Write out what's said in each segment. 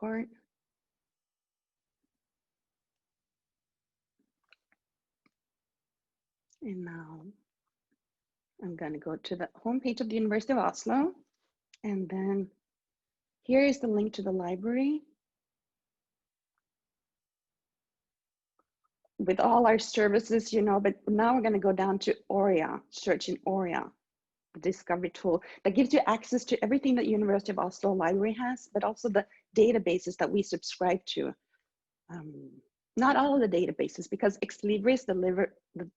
report. And now I'm going to go to the homepage of the University of Oslo. And then here is the link to the library with all our services, you know, but now we're going to go down to Aurea, search in Aurea, the discovery tool that gives you access to everything that University of Oslo Library has, but also the databases that we subscribe to. Not all of the databases, because Ex Libris, the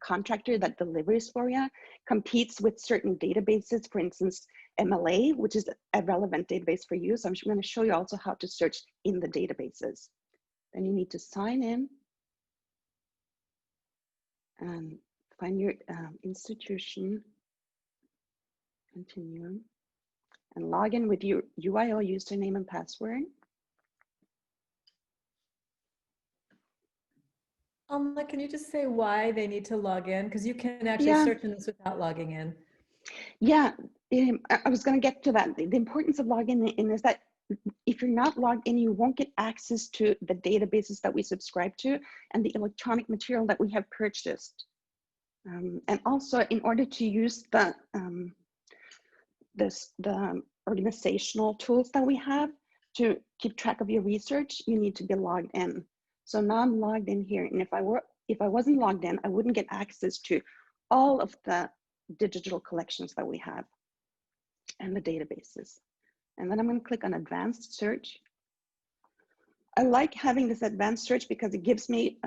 contractor that delivers Aurea, competes with certain databases, for instance, MLA, which is a relevant database for you. So I'm going to show you also how to search in the databases. Then you need to sign in and find your institution, continue, and log in with your UIO username and password. Can you just say why they need to log in? Because you can actually search in this without logging in. Yeah, I was going to get to that. The importance of logging in is that if you're not logged in, you won't get access to the databases that we subscribe to and the electronic material that we have purchased. And also, in order to use the organizational tools that we have to keep track of your research, you need to be logged in. So now I'm logged in here, and if I wasn't logged in, I wouldn't get access to all of the digital collections that we have and the databases. And then I'm going to click on advanced search. I like having this advanced search because it gives me,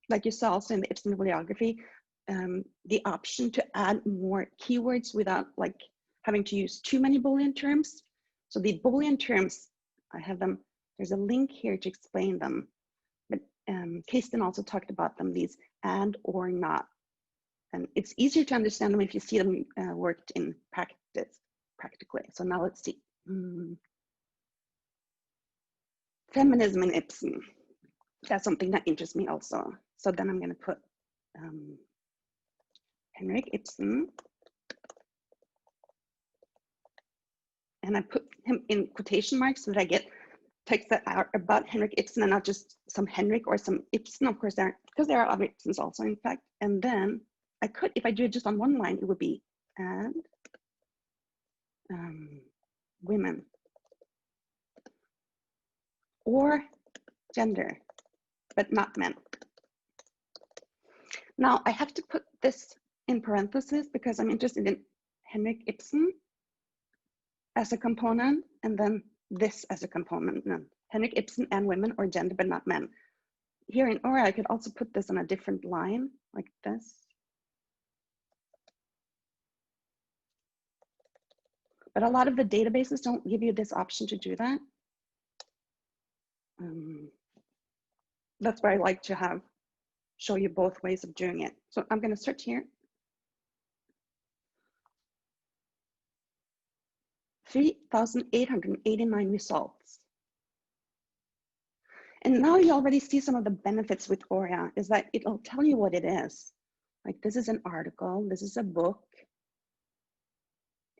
like you saw also in the Ibsen bibliography, the option to add more keywords without like having to use too many Boolean terms. So the Boolean terms, I have them, there's a link here to explain them. But Kirsten also talked about them, these and or not. And it's easier to understand them if you see them worked in practice, practically. So now let's see. Feminism and Ibsen. That's something that interests me also. So then I'm going to put Henrik Ibsen. And I put him in quotation marks so that I get texts that are about Henrik Ibsen and not just some Henrik or some Ibsen. Of course, there are, because there are other Ibsens also, in fact. And then I could, if I do it just on one line, it would be and women or gender, but not men. Now I have to put this in parentheses because I'm interested in Henrik Ibsen as a component, and then this as a component. No. Henrik Ibsen and women or gender, but not men. Here in Aurea, I could also put this on a different line like this. But a lot of the databases don't give you this option to do that. That's why I like to show you both ways of doing it. So I'm going to search here. 3,889 results. And now you already see some of the benefits with Aurea is that it'll tell you what it is. Like this is an article, this is a book.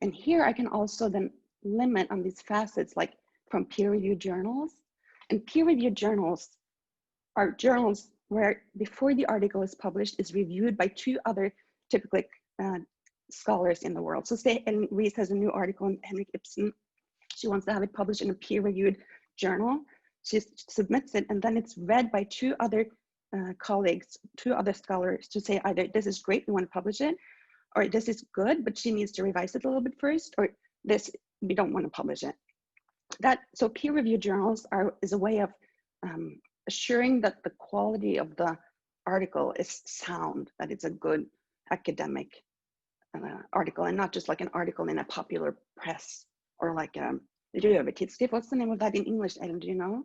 And here I can also then limit on these facets, like from peer-reviewed journals. And peer-reviewed journals are journals where before the article is published is reviewed by two other typically scholars in the world. So say Ellen Reese has a new article on Henrik Ibsen. She wants to have it published in a peer-reviewed journal. She submits it, and then it's read by two other colleagues, two other scholars, to say either this is great, we want to publish it, or this is good, but she needs to revise it a little bit first, or this, we don't want to publish it. So peer-reviewed journals is a way of assuring that the quality of the article is sound, that it's a good academic article, and not just like an article in a popular press or like a rövertidskrift. What's the name of that in English, Ellen, do you know?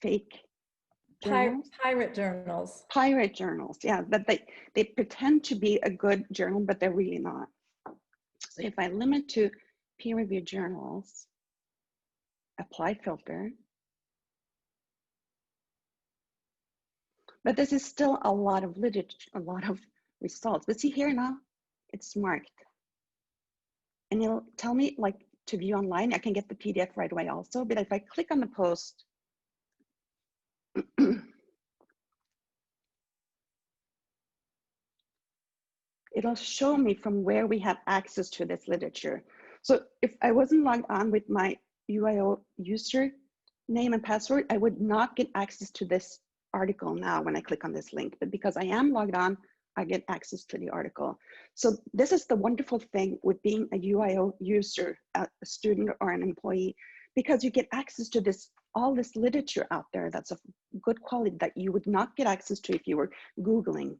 Fake journals? Pirate journals. Pirate journals, yeah, but they pretend to be a good journal, but they're really not. So if I limit to peer-reviewed journals, apply filter, but this is still a lot of literature, a lot of results. But see here now, it's marked. And it'll tell me like to view online, I can get the PDF right away also. But if I click on the post, it'll show me from where we have access to this literature. So if I wasn't logged on with my UIO user name and password, I would not get access to this article now when I click on this link. But because I am logged on, I get access to the article. So this is the wonderful thing with being a UIO user, a student or an employee, because you get access to this, all this literature out there that's of good quality that you would not get access to if you were Googling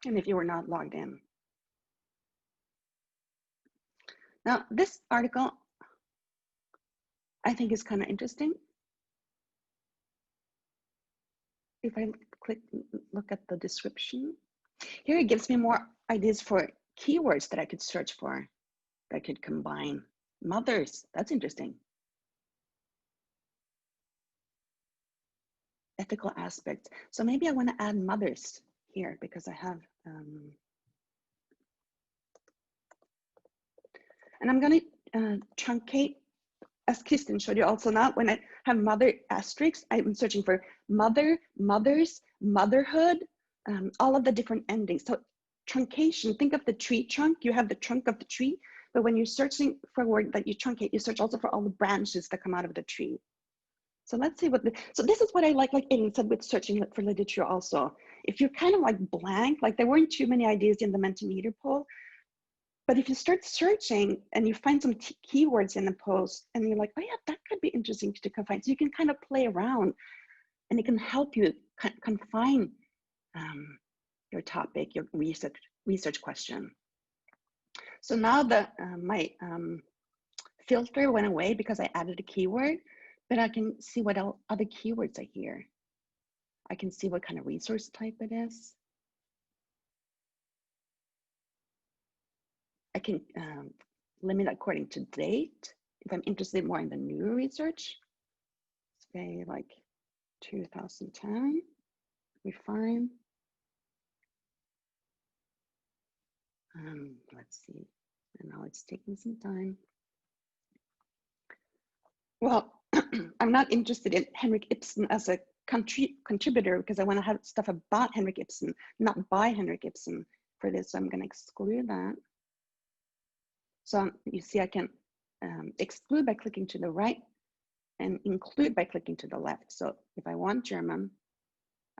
and if you were not logged in. Now, this article I think is kind of interesting. If I look at the description, here it gives me more ideas for keywords that I could search for, that I could combine. Mothers, that's interesting. Ethical aspects. So maybe I want to add mothers here because I have, and I'm going to truncate, as Kristen showed you also now, when I have mother asterisks, I'm searching for mother, mothers, motherhood, all of the different endings. So truncation, think of the tree trunk, you have the trunk of the tree, but when you're searching for a word that you truncate, you search also for all the branches that come out of the tree. So let's see so this is what I like Aiden said with searching for literature also. If you're kind of like blank, like there weren't too many ideas in the Mentimeter poll, but if you start searching and you find some keywords in the post and you're like, oh yeah, that could be interesting to confine. So you can kind of play around and it can help you confine your topic, your research question. So now my filter went away because I added a keyword, but I can see what other keywords are here. I can see what kind of resource type it is. I can limit according to date. If I'm interested more in the new research, say like 2010, refine. Let's see, and now it's taking some time. Well, I'm not interested in Henrik Ibsen as a contributor because I want to have stuff about Henrik Ibsen, not by Henrik Ibsen for this. So I'm going to exclude that. So you see, I can exclude by clicking to the right and include by clicking to the left. So if I want German,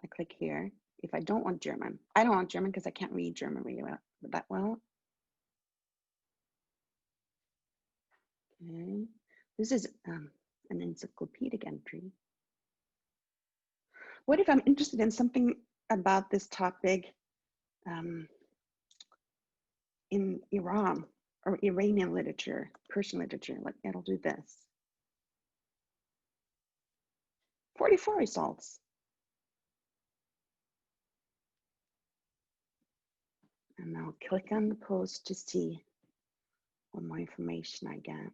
I click here. If I don't want German, I don't want German because I can't read German really that well. Okay, this is an encyclopedic entry. What if I'm interested in something about this topic in Iran or Iranian literature, Persian literature? Like, it'll do this. 44 results. And I'll click on the post to see what more information I get.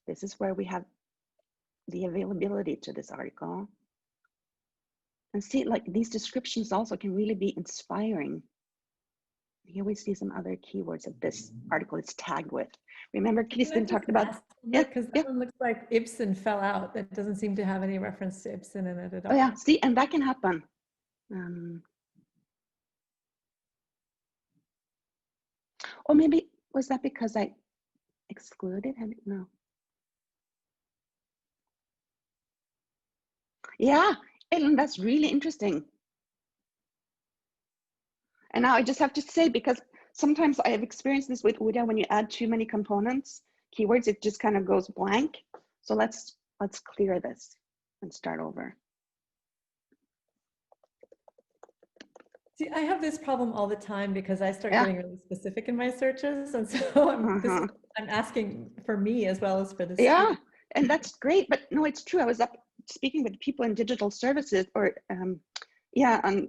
This is where we have the availability to this article. And see, like these descriptions also can really be inspiring. Here we see some other keywords that this article is tagged with. Remember, Kristen talked about, because that one looks like Ibsen fell out. That doesn't seem to have any reference to Ibsen in it at all. Oh yeah, see, and that can happen. Or maybe, was that because I excluded? No. Yeah, Ellen, that's really interesting. And now I just have to say, because sometimes I have experienced this with Uda, when you add too many components, keywords, it just kind of goes blank. So let's clear this and start over. See, I have this problem all the time because I start getting really specific in my searches. And so I'm asking for me as well as for the student. Yeah, and that's great. But no, it's true. I was up speaking with people in digital services or on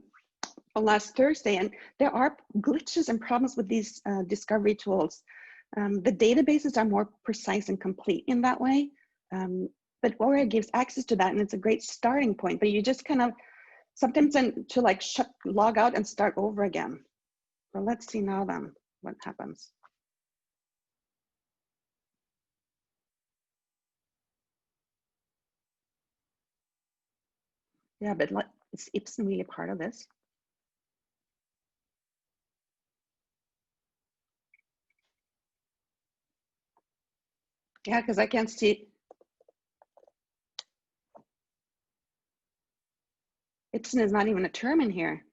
last Thursday, and there are glitches and problems with these discovery tools. The databases are more precise and complete in that way, but Aura gives access to that, and it's a great starting point. But you just kind of sometimes then to like log out and start over again. Well, let's see now then what happens. Yeah, but is Ibsen really part of this? Yeah, because I can't see. Ibsen is not even a term in here.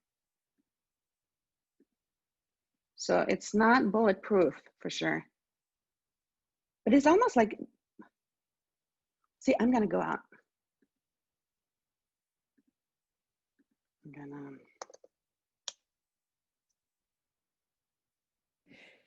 So it's not bulletproof for sure. But it's almost like, see, I'm gonna go out. I'm gonna.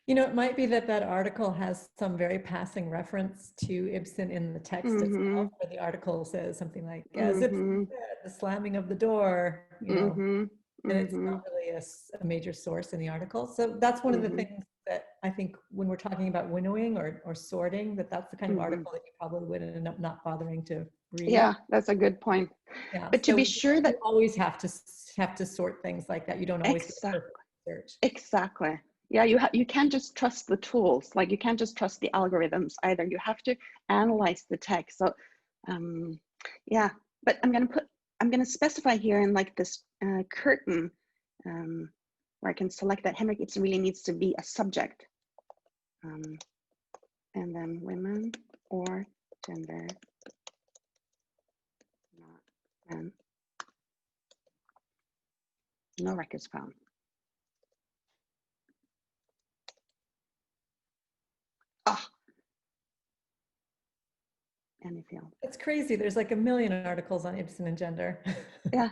You know, it might be that that article has some very passing reference to Ibsen in the text itself, where the article says something like, as Ibsen said, the slamming of the door, you know, and it's not really a major source in the article. So that's one of the things that I think when we're talking about winnowing or sorting, that's the kind of article that you probably would end up not bothering to read. Yeah, that's a good point. Yeah, but to so be sure that you always have to sort things like that. You don't always get perfect research. Exactly. Yeah, you can't just trust the tools. Like you can't just trust the algorithms either. You have to analyze the text. So, yeah. But I'm gonna specify here in like this curtain where I can select that Henrik Ibsen really needs to be a subject, and then women or gender, not men. No records found. Ah. Any field. It's crazy. There's like a million articles on Ibsen and gender. Yeah.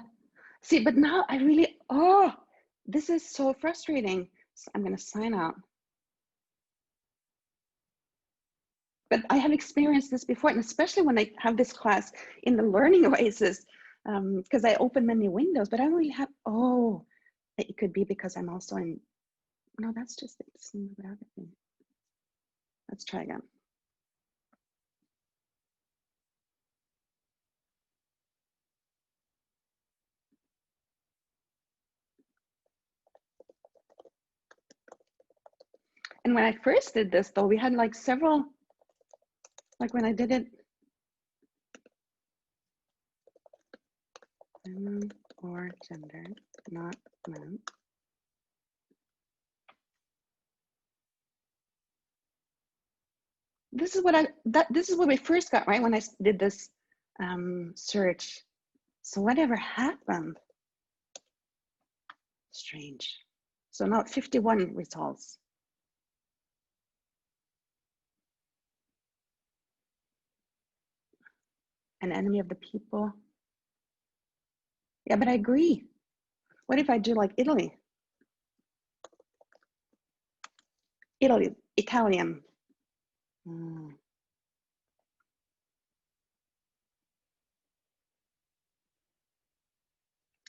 See, but now I really, this is so frustrating. So I'm going to sign out. But I have experienced this before, and especially when I have this class in the learning oasis, because I open many windows, but I only have, it could be because I'm also in, no, that's just Ibsen biography. Let's try again. And when I first did this, though, we had like several, like when I did it, women or gender, not men. This is what this is what we first got, right? When I did this search. So whatever happened? Strange. So now 51 results. An enemy of the people. Yeah, but I agree. What if I do like Italy? Italy, Italian.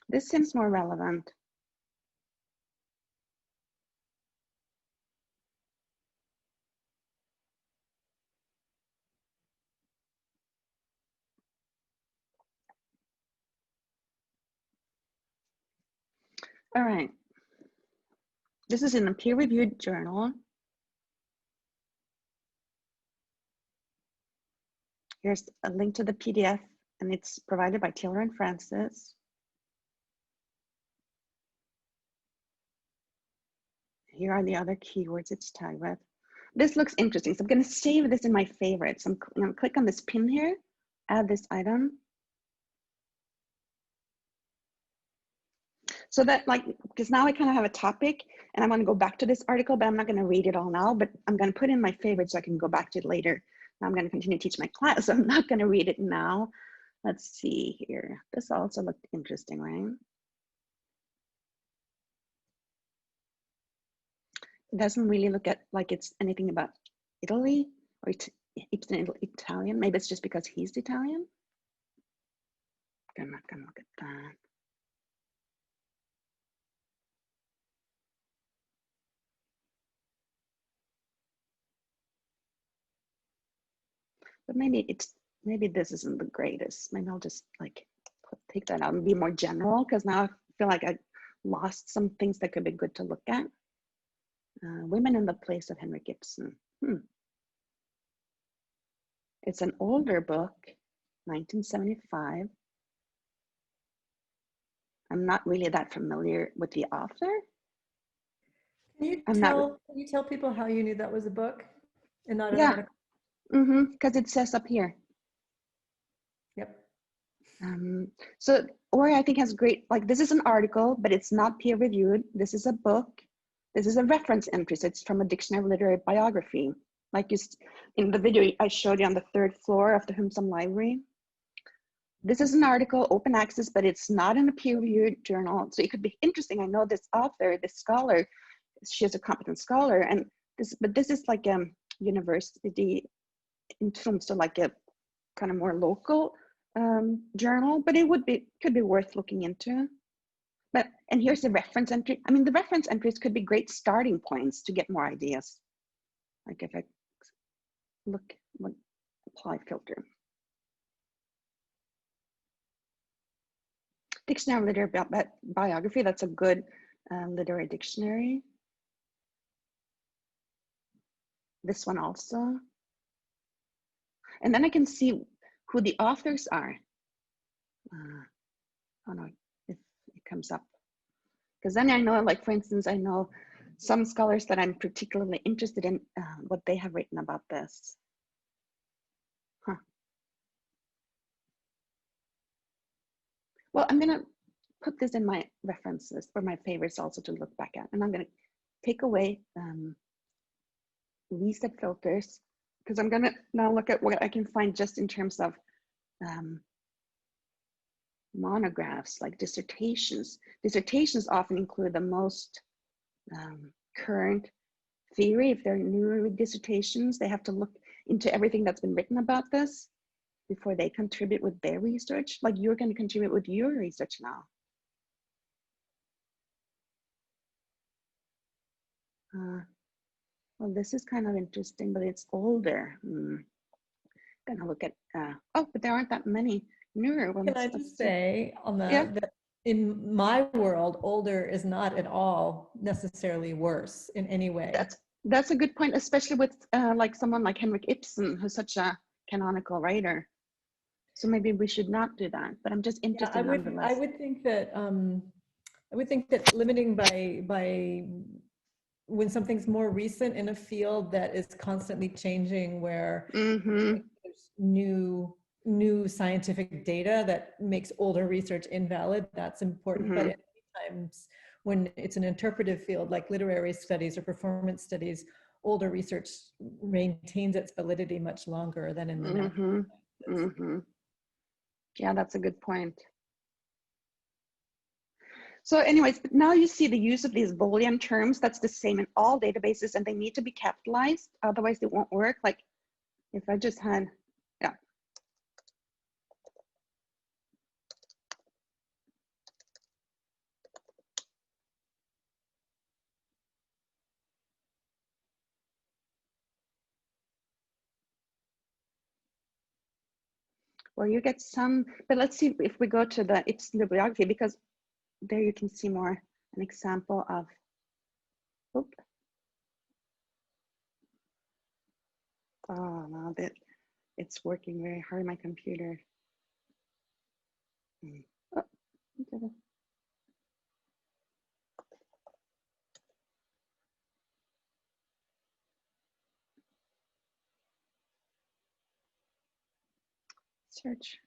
This seems more relevant. All right. This is in a peer-reviewed journal. Here's a link to the PDF, and it's provided by Taylor and Francis. Here are the other keywords it's tagged with. This looks interesting, so I'm going to save this in my favorites. I'm going to click on this pin here, add this item. So that like, because now I kind of have a topic and I'm going to go back to this article, but I'm not going to read it all now, but I'm going to put in my favorites so I can go back to it later. Now I'm going to continue to teach my class, so I'm not going to read it now. Let's see here. This also looked interesting, right? It doesn't really look at like it's anything about Italy or Ibsen Italian. Maybe it's just because he's Italian. I'm not going to look at that. But maybe this isn't the greatest. Maybe I'll just like take that out and be more general, because now I feel like I lost some things that could be good to look at. Women in the Place of Henrik Ibsen. It's an older book, 1975. I'm not really that familiar with the author. Can you tell people how you knew that was a book and not an article? Because it says up here. Yep. So Ori, I think, has great, like, this is an article, but it's not peer reviewed. This is a book. This is a reference entry. So it's from a dictionary of literary biography. Like in the video I showed you on the 3rd floor of the HumSam library. This is an article, open access, but it's not in a peer-reviewed journal. So it could be interesting. I know this author, this scholar, she is a competent scholar, and this is like a university in Tromsø, like a kind of more local journal, but it could be worth looking into. And here's the reference entry. I mean, the reference entries could be great starting points to get more ideas. Like if I look, apply filter. Dictionary of Literary Biography, that's a good literary dictionary. This one also. And then I can see who the authors are. Oh no, if it comes up. Because then I know, like, for instance, I know some scholars that I'm particularly interested in what they have written about this. Well, I'm gonna put this in my references or my favorites also to look back at. And I'm gonna take away reset filters, because I'm gonna now look at what I can find just in terms of monographs, like dissertations. Dissertations often include the most current theory. If they're newer dissertations, they have to look into everything that's been written about this before they contribute with their research. Like you're going to contribute with your research now. Well, this is kind of interesting, but it's older. Gonna look at, oh, but there aren't that many newer ones. Can I just say on that, that in my world, older is not at all necessarily worse in any way. That's a good point, especially with like someone like Henrik Ibsen, who's such a canonical writer. So maybe we should not do that, but I'm just interested nonetheless. I would think that limiting by when something's more recent in a field that is constantly changing, where there's new scientific data that makes older research invalid, that's important. But at times when it's an interpretive field like literary studies or performance studies, older research maintains its validity much longer than in the natural sciences. Yeah, that's a good point. So anyways, now you see the use of these Boolean terms. That's the same in all databases, and they need to be capitalized, otherwise it won't work. Like if I just had, well, you get some, but let's see if we go to the Ibsen bibliography, because there you can see more an example of, oops. Oh, now that it's working very hard, my computer. Oh, search.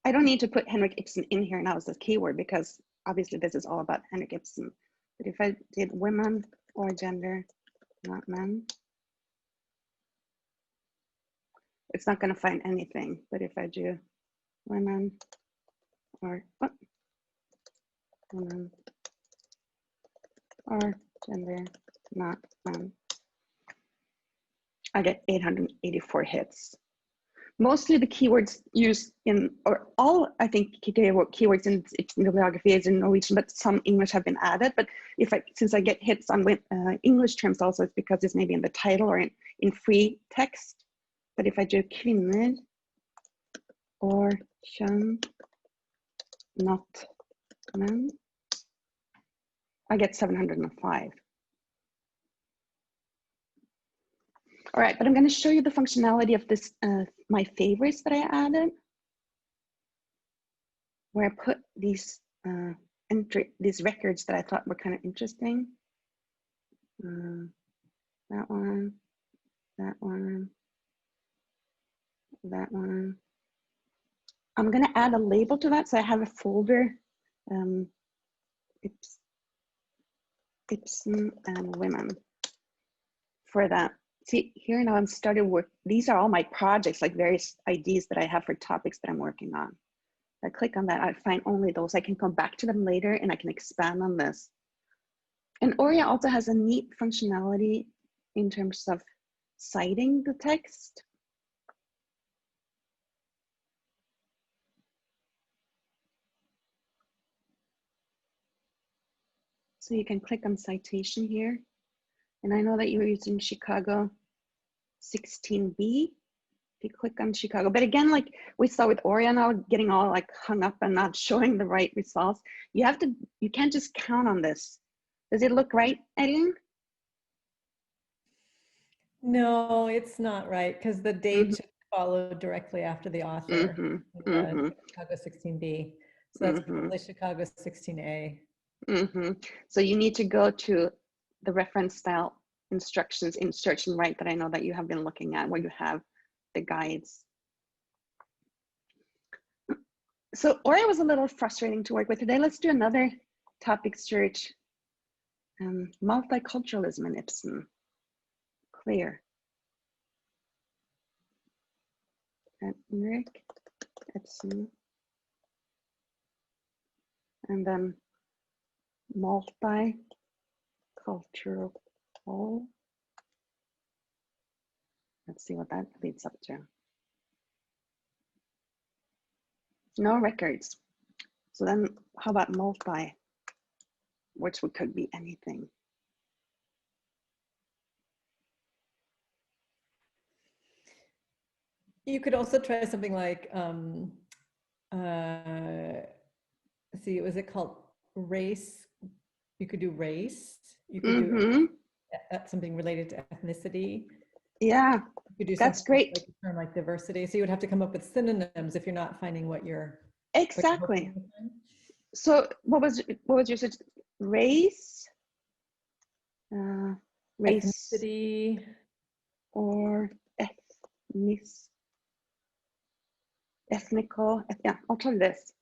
I don't need to put Henrik Ibsen in here now as a keyword, because obviously this is all about Henrik Ibsen. But if I did women or gender, not men, it's not going to find anything. But if I do women or women or gender, not men, I get 884 hits. Mostly the keywords used in, or all, I think, keywords in bibliography is in Norwegian, but some English have been added. But since I get hits on English terms also, it's because it's maybe in the title or in free text. But if I do kvinner, or kön, not men. I get 705. All right, but I'm going to show you the functionality of this, my favorites that I added, where I put these these records that I thought were kind of interesting. That one, that one, that one. I'm going to add a label to that, so I have a folder, Ibsen and women, for that. See, here now I'm started work. These are all my projects, like various ideas that I have for topics that I'm working on. I click on that, I find only those. I can come back to them later and I can expand on this. And Oria also has a neat functionality in terms of citing the text. So you can click on citation here. And I know that you're using Chicago 16b. If you click on Chicago, but again, like we saw with Oria now, getting all like hung up and not showing the right results, you can't just count on this. Does it look right, Eileen? No, it's not right, because the date should follow directly after the author. Chicago 16b. So that's probably Chicago 16a. So you need to go to the reference style instructions in Search and Write that I know that you have been looking at, where you have the guides. So Oria was a little frustrating to work with today. Let's do another topic search. Multiculturalism in Ibsen. Clear. Henrik Ibsen. And then multicultural. Let's see what that leads up to. No records. So then how about multi, which could be anything? You could also try something like, see, was it called race? You could do race. You could do something related to ethnicity. Yeah, that's great. Like a term like diversity. So you would have to come up with synonyms if you're not finding what you're. Exactly. So what was your such race? Race. Ethnicity. Or ethnical. Yeah, I'll try this.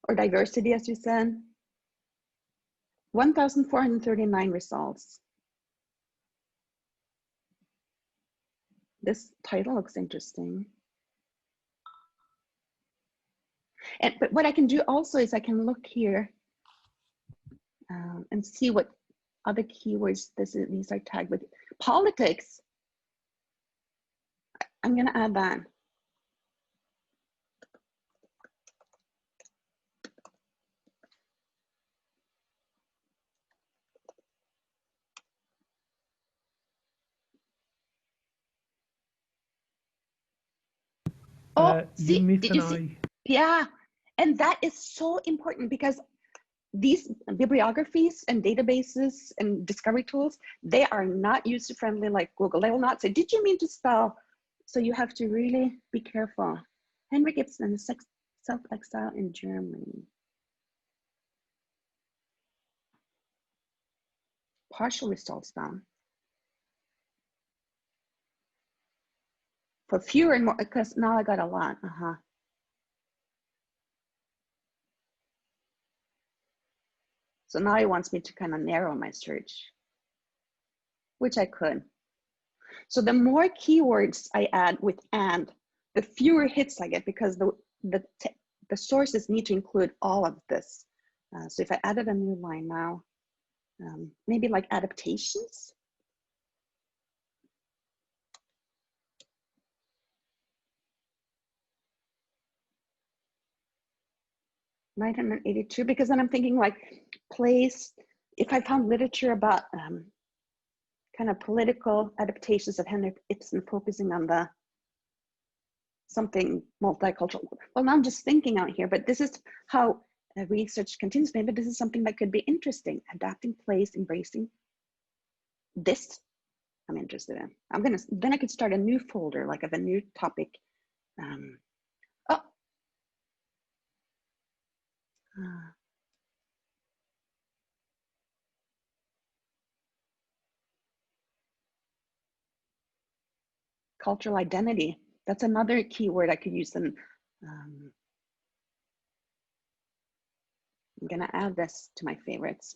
Or diversity, as you said. 1,439 results. This title looks interesting. But what I can do also is I can look here and see what other keywords these are tagged with. Politics. I'm going to add that. Oh, see, did you see? Yeah, and that is so important because these bibliographies and databases and discovery tools, they are not user-friendly like Google. They will not say, did you mean to spell? So you have to really be careful. Henrik Ibsen, self-exile in Germany. Partial results down. For fewer and more, because now I got a lot. So now it wants me to kind of narrow my search, which I could. So the more keywords I add with and, the fewer hits I get, because the sources need to include all of this. So if I added a new line now, maybe like adaptations. $982, because then I'm thinking like place, if I found literature about kind of political adaptations of Henrik Ibsen focusing on the something multicultural. Well, now I'm just thinking out here, but this is how research continues. Maybe this is something that could be interesting. Adapting plays, embracing this. I'm interested in. Then I could start a new folder, like of a new topic. Cultural identity. That's another keyword I could use. And I'm gonna add this to my favorites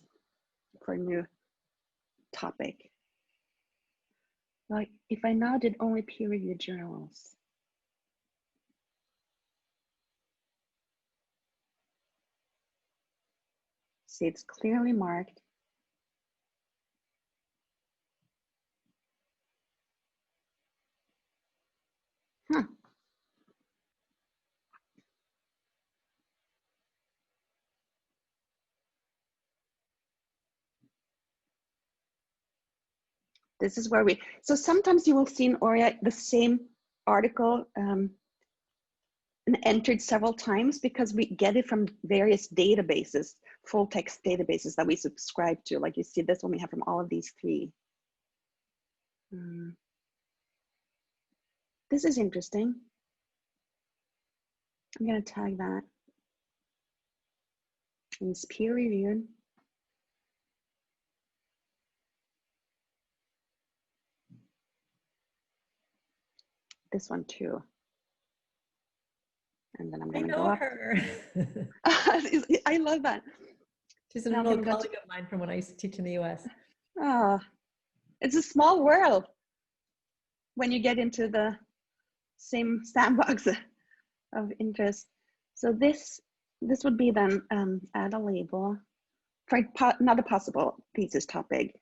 for a new topic. Like if I now did only peer-reviewed journals. See, it's clearly marked. Huh. This is where so sometimes you will see in ORIA the same article entered several times because we get it from various databases, full text databases that we subscribe to. Like you see this one we have from all of these three. This is interesting. I'm gonna tag that. And it's peer-reviewed. This one too. And then I'm gonna go up. her. I love that. She's an old colleague of mine from when I used to teach in the US. Oh, it's a small world when you get into the same sandbox of interest. So this would be then add a label for another possible thesis topic,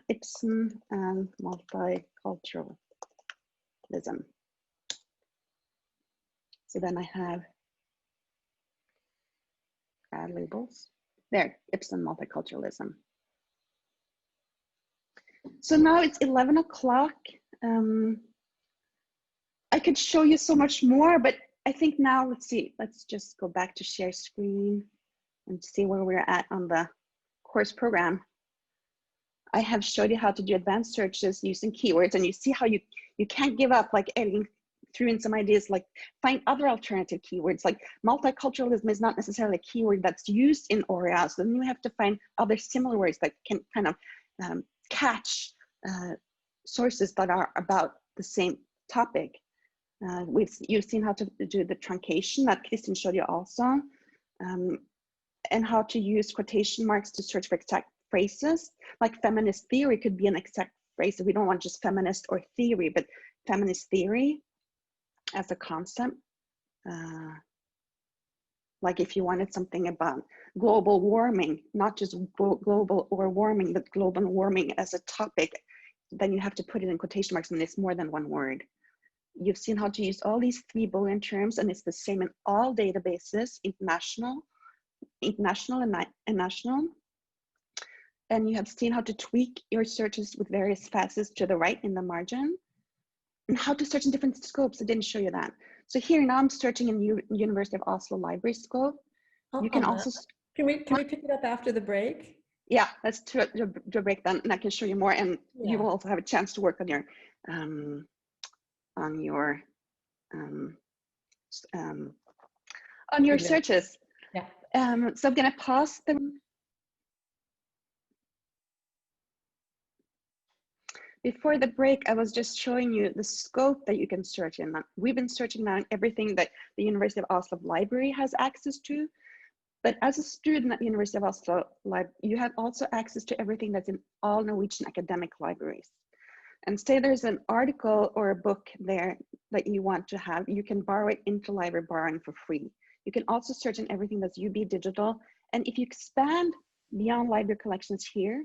Ibsen and multiculturalism. So then I have add labels. There, Ibsen multiculturalism. So now it's 11 o'clock. I could show you so much more, but I think now, let's see, let's just go back to share screen and see where we're at on the course program. I have showed you how to do advanced searches using keywords, and you see how you can't give up, like editing threw in some ideas, like find other alternative keywords. Like multiculturalism is not necessarily a keyword that's used in ORIA, so then you have to find other similar words that can kind of catch sources that are about the same topic. You've seen how to do the truncation that Kristin showed you also, and how to use quotation marks to search for exact phrases. Like feminist theory could be an exact phrase. We don't want just feminist or theory, but feminist theory as a concept. Like if you wanted something about global warming, not just global or warming, but global warming as a topic, then you have to put it in quotation marks and it's more than one word. You've seen how to use all these three bullet terms, and it's the same in all databases, international and national. And you have seen how to tweak your searches with various facets to the right in the margin, and how to search in different scopes. I didn't show you that. So here now I'm searching in University of Oslo library scope. You can also can we pick it up after the break? Yeah, let's do a break then, and I can show you more, and you will also have a chance to work on your searches. Yeah. So I'm gonna pause them. Before the break, I was just showing you the scope that you can search in. We've been searching now in everything that the University of Oslo Library has access to. But as a student at the University of Oslo, you have also access to everything that's in all Norwegian academic libraries. And say there's an article or a book there that you want to have, you can borrow it into library borrowing for free. You can also search in everything that's UB digital. And if you expand beyond library collections here,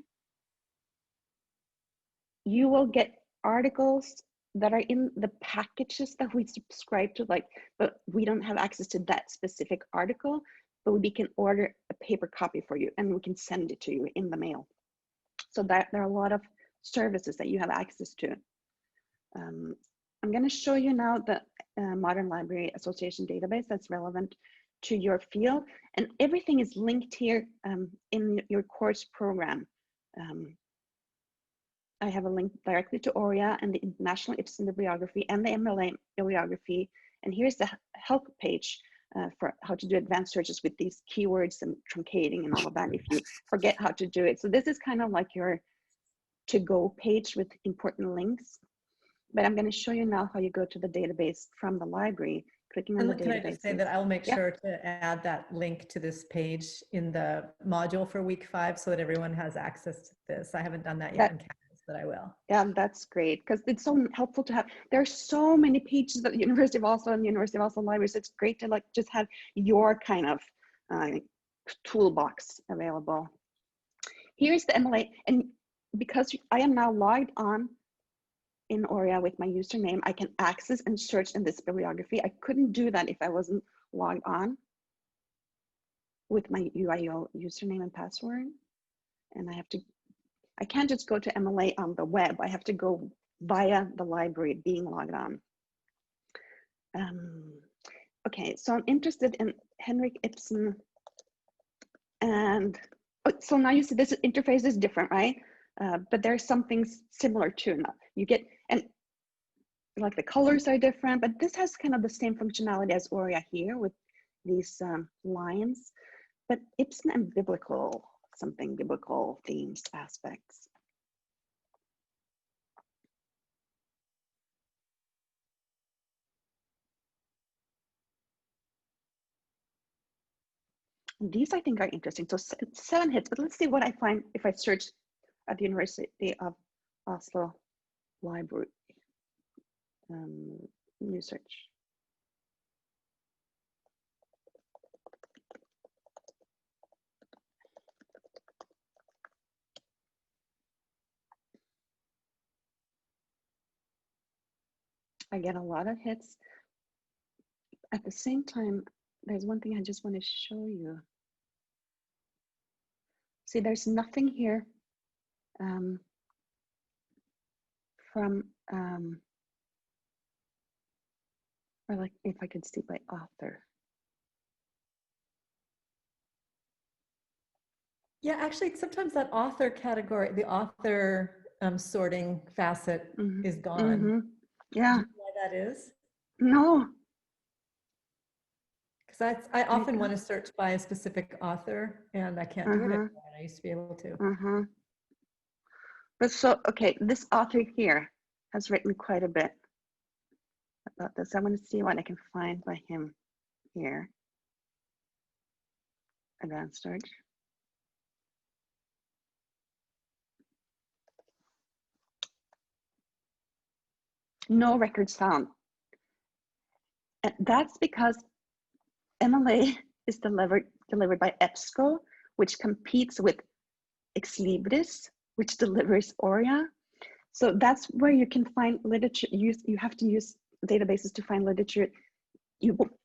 you will get articles that are in the packages that we subscribe to, but we don't have access to that specific article, but we can order a paper copy for you and we can send it to you in the mail. So that there are a lot of services that you have access to. I'm going to show you now the Modern Library Association database that's relevant to your field. And everything is linked here in your course program. I have a link directly to ORIA and the International Ibsen Bibliography and the MLA Bibliography. And here's the help page for how to do advanced searches with these keywords and truncating and all of that if you forget how to do it. So this is kind of like your to-go page with important links. But I'm going to show you now how you go to the database from the library, clicking on the database. Can I just say that I'll make sure to add that link to this page in the module for week 5 so that everyone has access to this. I haven't done that yet on campus, but I will. Yeah, that's great because it's so helpful to have. There are so many pages at the University of Oslo and the University of Oslo libraries. It's great to like just have your kind of toolbox available. Here's the MLA, and because I am now logged on in ORIA with my username, I can access and search in this bibliography. I couldn't do that if I wasn't logged on with my UIO username and password. And I can't just go to MLA on the web. I have to go via the library being logged on. Okay, so I'm interested in Henrik Ibsen. And so now you see this interface is different, right? But there's some things similar too. Now you get, and like the colors are different, but this has kind of the same functionality as ORIA here with these lines, but Ibsen and biblical themes, aspects. And these I think are interesting. So 7 hits, but let's see what I find if I search at the University of Oslo Library. New search. I get a lot of hits. At the same time, there's one thing I just want to show you. See, there's nothing here from, or like if I could see by author. Yeah, actually, sometimes that author category, the author sorting facet is gone. Yeah. Do you know why that is? No. Because I often want to search by a specific author, and I can't do it anymore. I used to be able to. But so, okay, this author here has written quite a bit about this. I want to see what I can find by him here. Advanced search. No records found. And that's because MLA is delivered by EBSCO, which competes with Ex Libris, which delivers ORIA. So that's where you can find literature. You have to use databases to find literature.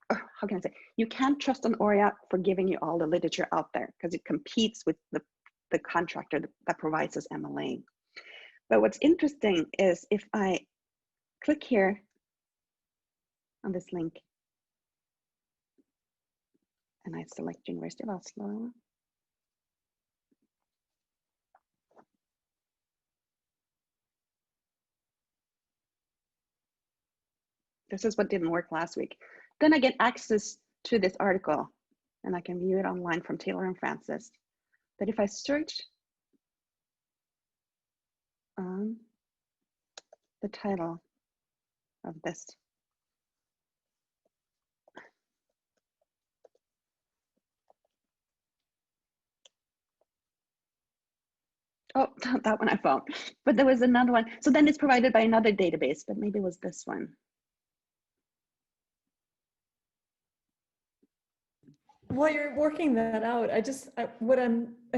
How can I say? You can't trust on ORIA for giving you all the literature out there because it competes with the contractor that provides us MLA. But what's interesting is if I click here on this link and I select University of Oslo, this is what didn't work last week. Then I get access to this article and I can view it online from Taylor and Francis. But if I search on the title of this, oh, that one I found, but there was another one. So then it's provided by another database, but maybe it was this one. While you're working that out, I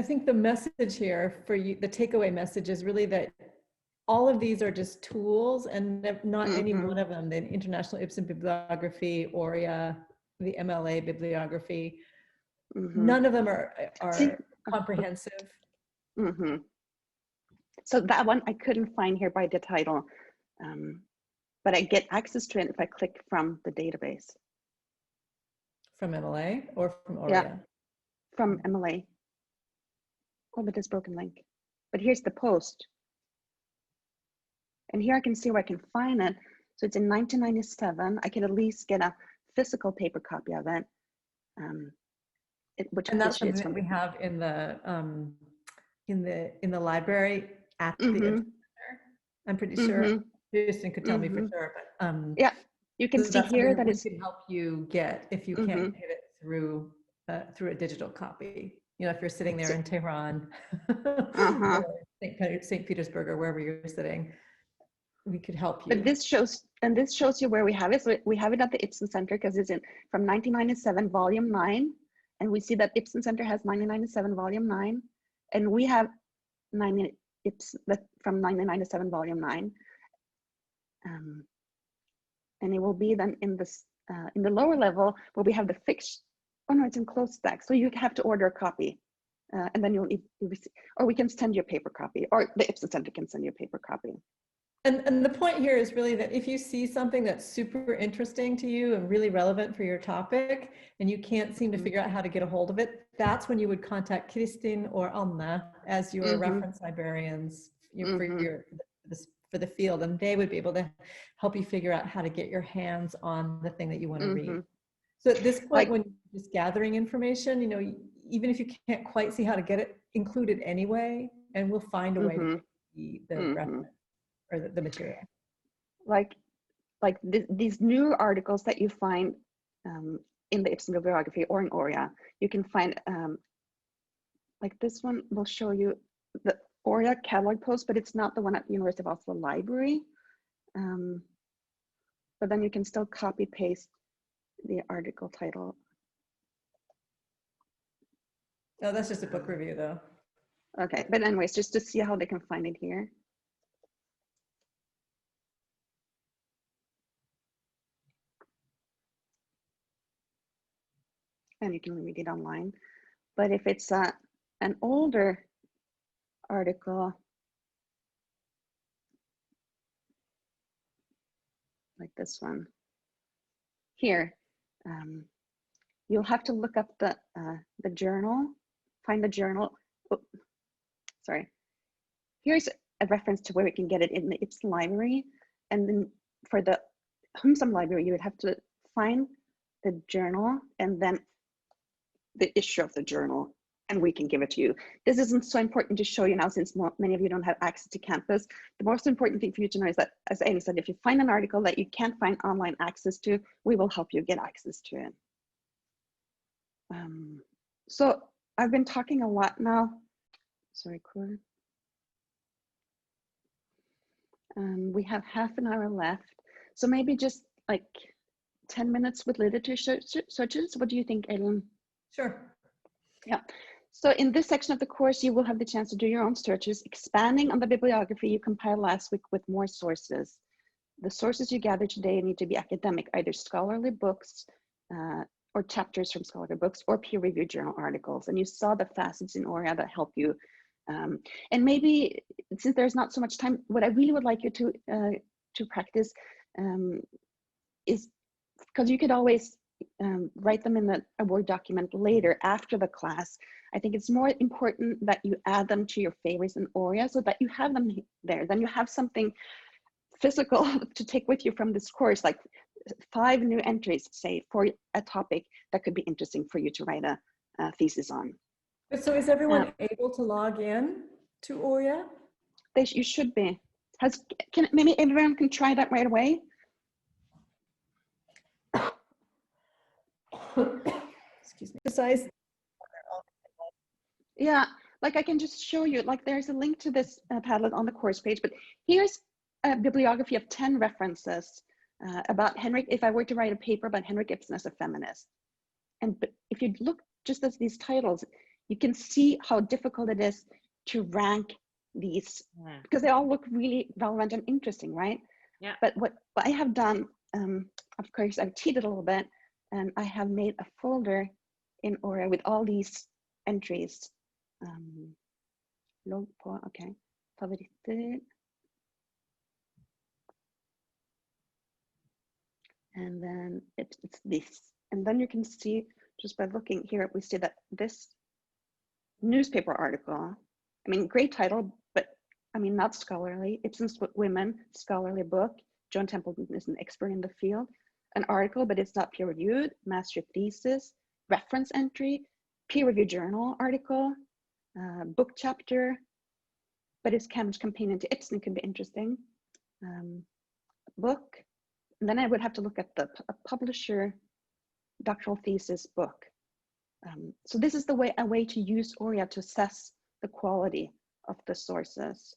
think the message here for you, the takeaway message is really that all of these are just tools and not any one of them, the International Ibsen Bibliography, ORIA, the MLA Bibliography, none of them are comprehensive. So that one I couldn't find here by the title. but I get access to it if I click from the database. From MLA or from ORIA? Yeah, from MLA. Oh, but this broken link. But here's the post. And here I can see where I can find it. So it's in 1997. I can at least get a physical paper copy of it. And that's something that we have in the library at the Ibsen Center. I'm pretty sure Kirsten could tell me for sure, but yeah, you can see here that we can help you get if you can't get it through a digital copy. You know, if you're sitting there in Tehran, or St. Petersburg, or wherever you're sitting, we could help you. But this shows you where we have it. So we have it at the Ibsen Center because it's from 1997, volume 9. And we see that Ibsen Center has 1997, volume 9. And we have Ibsen from 1997, volume 9. And it will be then in the lower level where we have the fixed, oh no, it's in closed stack. So you have to order a copy. And then you'll receive, or we can send you a paper copy, or the Ibsen Center can send you a paper copy. And the point here is really that if you see something that's super interesting to you and really relevant for your topic, and you can't seem to figure out how to get a hold of it, that's when you would contact Kristin or Anna as your reference librarians for the field, and they would be able to help you figure out how to get your hands on the thing that you want to read. So at this point, when you're just gathering information, you know, even if you can't quite see how to get it included anyway, and we'll find a way to get the reference. Or the material, like these new articles that you find in the Ibsen Bibliography or in ORIA, you can find like this one will show you the ORIA catalog post, but it's not the one at University of Oslo Library. But then you can still copy paste the article title. Oh, that's just a book review though. Okay, but anyways, just to see how they can find it here. And you can read it online. But if it's an older article, like this one here, you'll have to look up the journal, find the journal. Oh, sorry. Here's a reference to where we can get it in the Ibsen library. And then for the HumSam library, you would have to find the journal and then the issue of the journal, and we can give it to you. This isn't so important to show you now since many of you don't have access to campus. The most important thing for you to know is that, as Amy said, if you find an article that you can't find online access to, we will help you get access to it. So I've been talking a lot now. Sorry, Cora. We have half an hour left. So maybe just like 10 minutes with literature searches. What do you think, Ellen? Sure. Yeah. So in this section of the course, you will have the chance to do your own searches, expanding on the bibliography you compiled last week with more sources. The sources you gather today need to be academic, either scholarly books or chapters from scholarly books or peer-reviewed journal articles. And you saw the facets in ORIA that help you. And maybe since there's not so much time, what I really would like you to practice is, because you could always write them in a Word document later after the class. I think it's more important that you add them to your favorites in ORIA so that you have them there. Then you have something physical to take with you from this course, like 5 new entries, say, for a topic that could be interesting for you to write a thesis on. So is everyone able to log in to ORIA? You should be. Maybe everyone can try that right away? Excuse me. Besides, yeah, like I can just show you, like there's a link to this Padlet on the course page, but here's a bibliography of 10 references about Henrik, if I were to write a paper about Henrik Ibsen as a feminist. And if you look just at these titles, you can see how difficult it is to rank these, because they all look really relevant and interesting, right? Yeah. But what I have done, of course, I've cheated a little bit, and I have made a folder in ORIA with all these entries. Logg på, okay. Favoritter. And then it's this. And then you can see, just by looking here, we see that this newspaper article, I mean, great title, but I mean, not scholarly. Ibsen's Women, scholarly book. Joan Templeton is an expert in the field. An article, but it's not peer reviewed. Master thesis, reference entry, peer reviewed journal article, book chapter, but it's Cam's companion to Ibsen could be interesting. Book, and then I would have to look at the publisher doctoral thesis book. So this is a way to use ORIA to assess the quality of the sources.